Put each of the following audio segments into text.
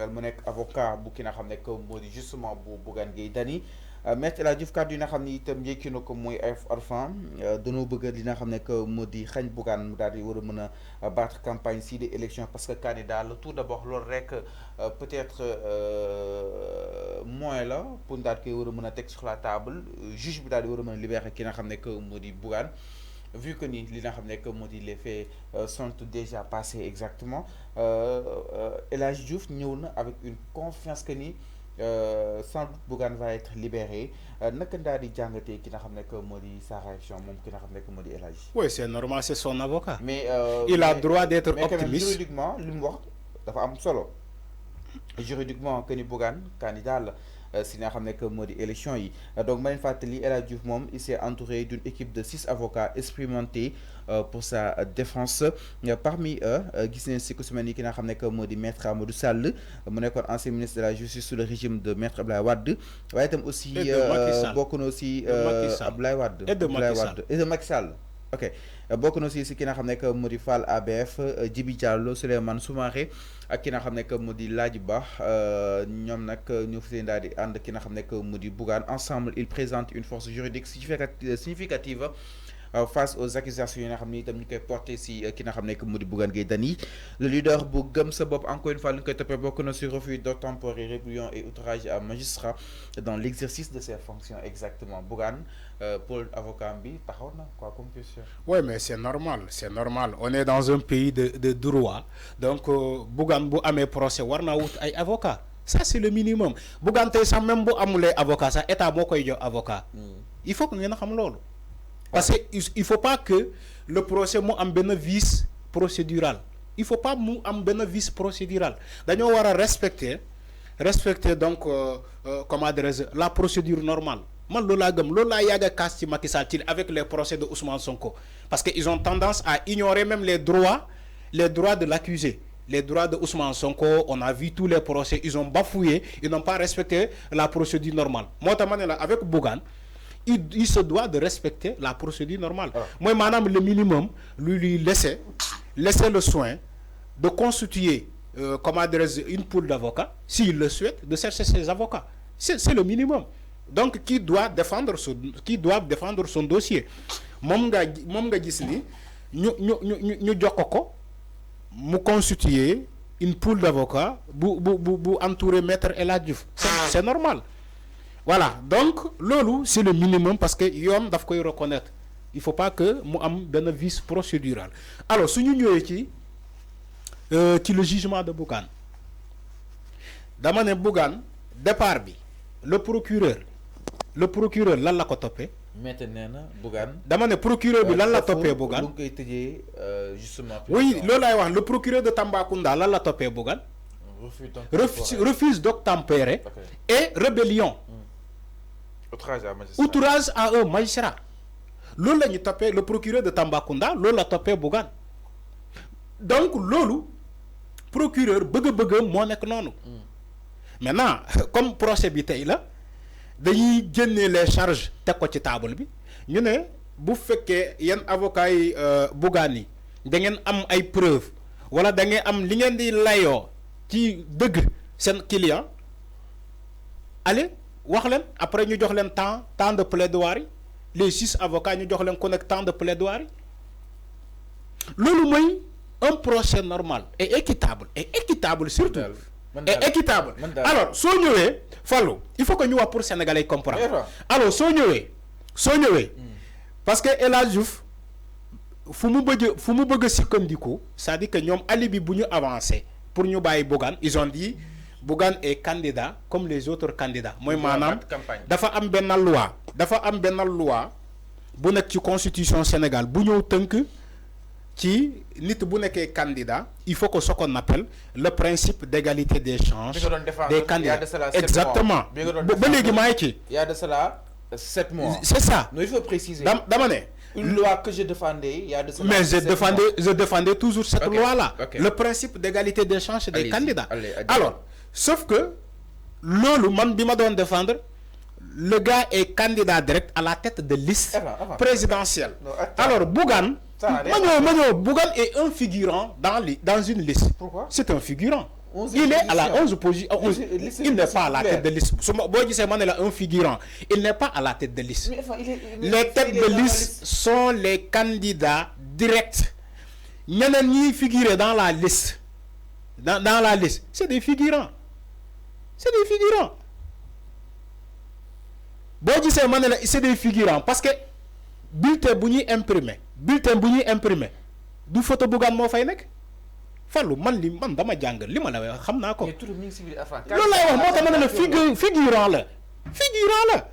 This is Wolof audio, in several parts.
mu nekk avocat bu ki nga xam ne que moo di justement bu Bougane Gueye Dany maître El Hadji Diouf kàddu yi nga xam ni itam yëkki na ko mooy ay orphan dañoo bëgg li nga xam ne que moo di xañ Bougane mu daal di war a mën a battre campagne si des élections parce que candidat la tout d'abord loolu rek peut-être moins la pour daal koy war a mën a teg sur la table juge bi daal di war a mën a libérer ki nga xam ne que moo di Bougane vu que ni li nga xam ne que moo di les faits sont déjà passés exactement El Hadji Diouf ñëw na avec une confiance que ni sans doute Bougane va être libéré naka daal di jàngatee ki nga xam ne que moo di sa réaction moom ki nga xam ne que moo di El Hadji. Oui, c'est normal, c'est son avocat. Mais il a droit d'être mais quand même optimiste. juridiquement li mu wax dafa am solo juridiquement que ni Bougane candidat la. Si nga xam ne que moo di élection yi donc ma leen fàttali El Hadji Diouf moom il s'est entouré d'une équipe de 6 avocats expérimentés pour sa défense parmi eux gis nañ si ku si mel ni ki nga xam ne que moo di maître Amadou Sall mu nekkoon ancien ministre de la justice sous le régime de maître Abdoulaye Wade waaye itam aussi bokk na aussi Abdoulaye Wade et de Macky Sall ok bokk na aussi si ki nga xam ne que moo di Fall ABF Djibi Diallo Souleymane Soumaré ak ki nga xam ne que mu di Ladji Ba ñoom nag ñu fi daal di ànd ki nga xam ne que mu di Bougane ensemble ils présentent une force juridique significative face aux accusations yi nga xam ne itam ñu koy porté si ki nga xam ne que mu di Bougane Gueye Dany le leader bu gëm sa bopp encore une fois li ñu koy toppee bokk na si refus d'obtempérer rébellion et outrage à magistrat dans l'exercice de ses fonctions exactement Bougane pour avocat bi taxaw na quoi comme question. Oui, mais c'est normal, c'est normal. On est dans un pays de droit. Donc, Bougane bu amee procès war naa wut ay avocat. Ça, c'est le minimum. Bougane tey sax même bu amulee avocat sax état moo koy jox avocat. Il faut que ngeen xam loolu. Parce que il faut pas que le procès mu am benn vice procédural. Il faut pas mu am benn vice procédural. Dañoo war a respecter donc comment dirais-je la procédure normale. Man loolu laa gëm loolu laa yàgg a kaas ci Macky Sall ci avec les procès de Ousmane Sonko parce que ils ont tendance à ignorer même les droits de l'accusé. Les droits de Ousmane Sonko, on a vu tous les procès, ils ont bafouillé, ils n'ont pas respecté la procédure normale. Moi, avec Bougane, il se doit de respecter la procédure normale. Moi, madame, le minimum, lui laisser le soin de constituer une pool d'avocats, s'il le souhaite, de chercher ses avocats. C'est le minimum. Donc, qui doit défendre son dossier. Moom nga gis ni ñu jox ko mu constituer une pool d'avocats bu entourer maître El Hadji Diouf. C'est normal. Voilà, donc loolu c'est le minimum parce que yoon daf koy reconnaître. Il faut pas que mu am benn vice procédural. Alors su ñu ñëwee ci le jugement de Bougane dama ne Bougane départ bi le procureur lan la ko toppee. maître nee na Bougane. dama ne procureur bi lan la toppee Bougane. lu koy tëjee justement. oui loolu laay wax le procureur de Tambacounda lan la toppee Bougane. refuse d'obtempérer et rébellion. outrage à un magistrat. loolu la ñu toppee le procureur de Tambacounda loolu la toppee Bougane. donc loolu procureur bëgg-bëggam moo nekk noonu. maintenant comme procès bi tey la. dañuy génne les charges teg ko ci table bi ñu ne bu fekkee yenn avocats yi Bougane yi da ngeen am ay preuves wala da ngeen am li ngeen di layoo ci dëgg seen client allez wax leen après ñu jox leen temps de plaidoirie les 6 avocats ñu jox leen ku nekk temps de plaidoirie loolu mooy un procès normal et équitable surtout. Et équitable. Alors soo ñëwee Fallou il faut que ñu wax pour sénégalais comprendre. Alors soo ñëwee parce que El Hadji Diouf fu mu bëgg a sukkandiku c'est-à-dire que ñoom alibi bu ñu avancé pour ñu bàyyi Bougane ils ont dit Bougane est candidat comme les autres candidats mooy maanaam dafa am benn loi bu nekk ci constitution Sénégal bu ñëw tënk ci nit bu nekkee candidat il faut que ce qu'on appelle le principe d'égalité des chances des candidats exactement ba léegi maa ngi ci il y a de cela 7 mois c'est ça non il faut préciser dama ne une loi que je défendais il y a de cela mais je défendais toujours cette loi là le principe d'égalité des chances des candidats alors sauf que loolu man bi ma doon défendre le gars est candidat direct à la tête de liste présidentielle alors Bougane Bougane est un figurant dans une liste. Pourquoi? C'est un figurant. Il est à la 11e position. Il n'est pas à la tête de liste. Un figurant. Il n'est pas à la tête de liste. Les têtes de liste sont les candidats directs. Il y en a ni figurés dans la liste. Dans la liste. C'est des figurants. C'est des figurants. C'est des figurants. Parce que bulletin bouni imprimé. Du photo Bougane mo fay nek. Fallu man dama jang li ma la wax xamna ko. Figurant là.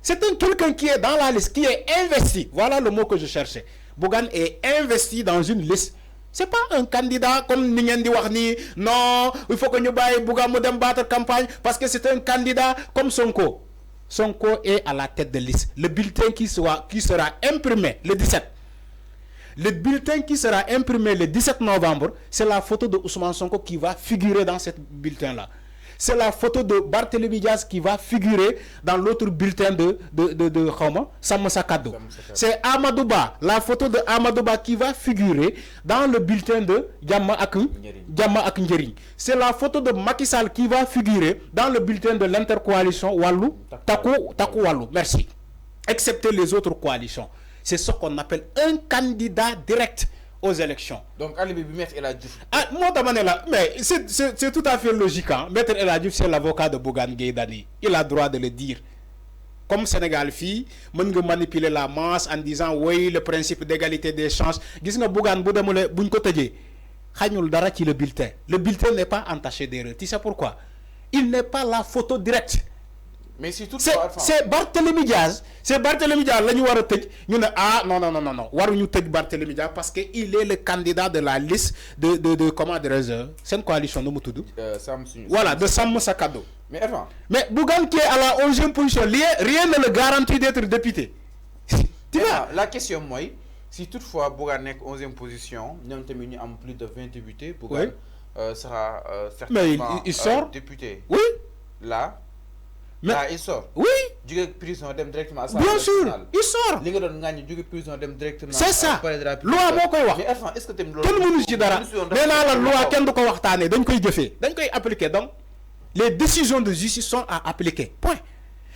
C'est un quelqu'un qui est dans la liste, qui est investi. Voilà le mot que je cherchais. Bougane est investi dans une liste. C'est pas un candidat comme ni ngeen di wax ni non, il faut que ñu baye Bougane mu dem battre campagne parce que c'est un candidat comme Sonko. Sonko est à la tête de liste. Le bulletin qui sera imprimé le 17. Le bulletin qui sera imprimé le 17 novembre, c'est la photo de Ousmane Sonko qui va figurer dans ce bulletin-là. C'est la photo de Barthélémy Diaz qui va figurer dans l'autre bulletin de Samba Sakado. C'est Amadouba, la photo de Amadouba qui va figurer dans le bulletin de Diama Ak Njering. C'est la photo de Macky Sall qui va figurer dans le bulletin de l'intercoalition Wallu Taku Wallu. Merci. Excepté les autres coalitions. C'est ce qu'on appelle un candidat direct aux élections. Donc, Alibi Maître El Hadjouf. Moi, mais c'est tout à fait logique. Hein? Maître El Hadjouf, c'est l'avocat de Bougane Gueye Dany. Il a le droit de le dire. Comme Sénégal fille, on peut manipuler la masse en disant oui, le principe d'égalité des chances. Vous Bougane, le bulletin. Le bulletin n'est pas entaché d'erreur. Tu sais pourquoi? Il n'est pas la photo directe. Mais c'est tout c'est Barthélémy Diaz. C'est Barthélémy Diaz. Là, non. Waruñu tej Barthélémy Diaz parce que il est le candidat de la liste de comment dirais-je? C'est une coalition de Moutoudou. Voilà, de Sam Sakado. Mais Bougane qui est à la 11e position, rien ne le garantit d'être député. Tu vois? La question, moi, si toutefois Bougane est 11e position, nous avons plus de 20 députés, Bougane sera certainement il sort député. Oui. Là. Mais il sort. Oui. Du prison directement à bien sûr, il sort. C'est ça. Loi moo koy wax. Mais est-ce que kenn mënu ci dara. Mais la loi kenn du ko waxtaanee dañ koy jëfee. dañ koy appliquer donc les décisions de justice sont à appliquer. Point.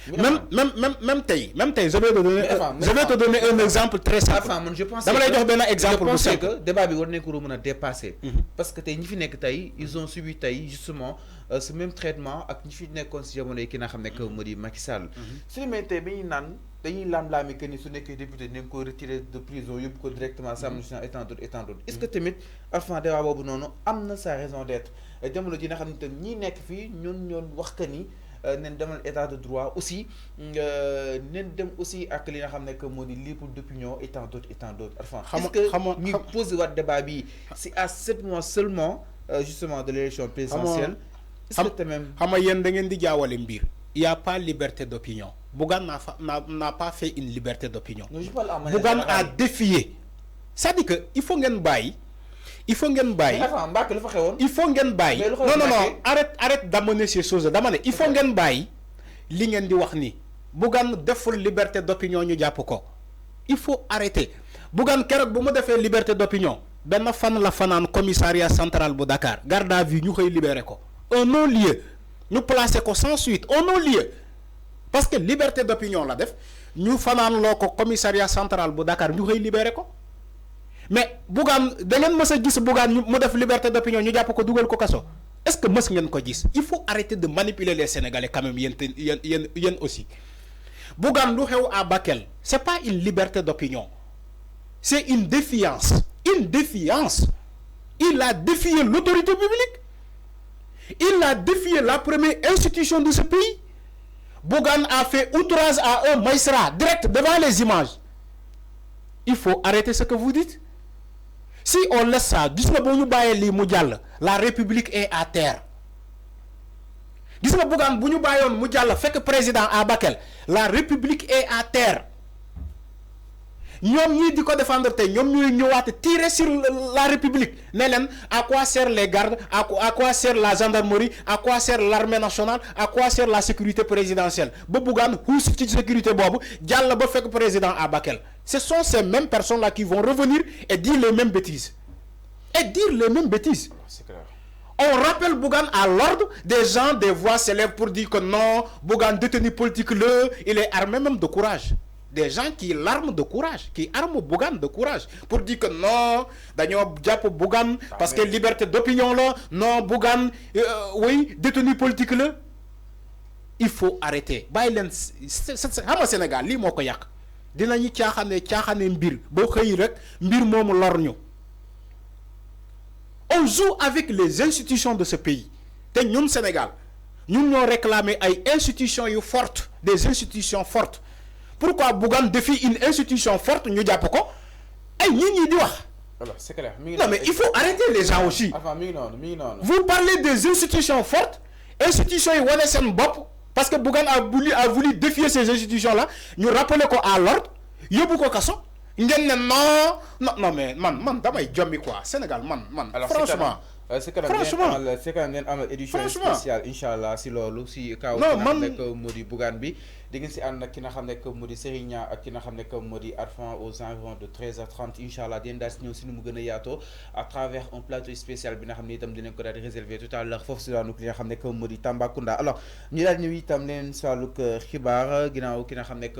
Même tey, je vais te donner un exemple très simple. Je pense que le débat bi war nañ ko mën a dépasser. Parce que tey ñi fi nekk tey ils ont subi tey justement ce même traitement ak ñi fi nekkoon si jamono yi ki nga xam ne que moo di Macky Sall. su ñu may tey ba ñuy naan dañuy lam-laami que ni su nekkee député nañ ko retirer de prison yóbbu ko directement Assemblée nationale et tant d'autres. Est-ce que tamit enfin débat boobu noonu am na sa raison d'être jamono ji nga xam ne tam ñi nekk fii ñoon wax que ni nen demal état de droit aussi nen dem aussi ak li nga xam ne que moo di libre d'opinion et tant d'autres. Enfin est-ce que ñu posé waat débat bi c'est à 7 mois seulement justement de l'élection présidentielle. Est-ce que même yéen da ngeen di jaawale mbir. Il n'y a pas liberté d'opinion. Bougane n'a pas fait une liberté d'opinion. Bougane a défié. Ça dit que il faut ngeen bàyyi. Il faut ngeen bàyyi. Non. Arrête d'amener ces choses. Il faut ngeen bàyyi li ngeen di wax ni. Bougane deful liberté d'opinion ñu jàpp ko. Il faut arrêter. Bougane keroog bu mu defee liberté d'opinion. benn fan la fanaan commissariat central bu Dakar. Garde à vue ñu koy libéré ko. Un non-lieu. Ñu placé ko sans suite. Un non-lieu. Parce que liberté d'opinion la def. Ñu fanaan loo ko commissariat central bu Dakar ñu koy libéré ko. Mais Bougane da ngeen mës a gis Bougane mu def liberté d'opinion ñu jàpp ko dugal ko kaso. Est-ce que mës ngeen ko gis? Il faut arrêter de manipuler les Sénégalais quand même yéen aussi. Bougane lu xew à Bakel c'est pas une liberté d'opinion. C'est une défiance. Une défiance. Il a défié l'autorité publique. Il a défié la première institution de ce pays. Bougane a fait outrage à un magistrat direct devant les images. Il faut arrêter ce que vous dites. Si on laisse ça, la République est à terre. Gis nga Bougane bu ñu bàyyoon mu jàll fekk président à Bakel, la République est à terre. Ñoom ñii di ko défendre tey ñoom ñooy ñëwaat tirer sur la République ne leen à quoi sert les gardes, à quoi sert la gendarmerie, à quoi sert l'armée nationale, à quoi sert la sécurité présidentielle. Ba Bougane xuus ci sécurité boobu jàll ba fekk président à Bakel. Ce sont ces mêmes personnes là qui vont revenir et dire les mêmes bêtises. C'est clair. On rappelle Bougane à l'ordre, des gens, des voix s'élèvent pour dire que non, Bougane détenu politique, il est armé même de courage. Des gens qui l'arment de courage, qui arment Bougane de courage, pour dire que non, Daniel Diapo Bougane, parce que liberté d'opinion là, non, Bougane, oui, détenu politique là. Il faut arrêter. Xam Sénégal li moko yak. Dinañu tiaxane mbir bo xey rek mbir mom lor ñu. On joue avec les institutions de ce pays. Té ñun Sénégal, ñun ñoo réclamer ay institutions yu fortes, des institutions fortes. Pourquoi Bougane défie une institution forte ñu japp ko? Ay ñi di wax. Alors, c'est clair. Non mais il faut arrêter les gens aussi. Vous parlez des institutions fortes, institutions yi woné sen bop. Parce que Bougane a voulu défier ces institutions-là, nous rappeler qu'on à l'ordre, yóbbu ko kaso, ngeen ne non mais man damay jommi quoi Sénégal man alors, franchement c'est quand même une édition spéciale inchallah si lolu si kaw nek modi Bougane bi di ngeen si and ak ki nga xamne que modi Serigne Niang ak ki nga xamne que modi Arfan aux environs de 13h30 inchallah den das ñew si nu mu gëna yaato à travers un plateau spécial bi nga xamne itam dinañ ko dal réserver tout à l'heure fofu ci daanu ki nga xamne que modi Tambacounda alors ñu dal ñew itam leen ci walu xibaar ginaaw ki nga xamne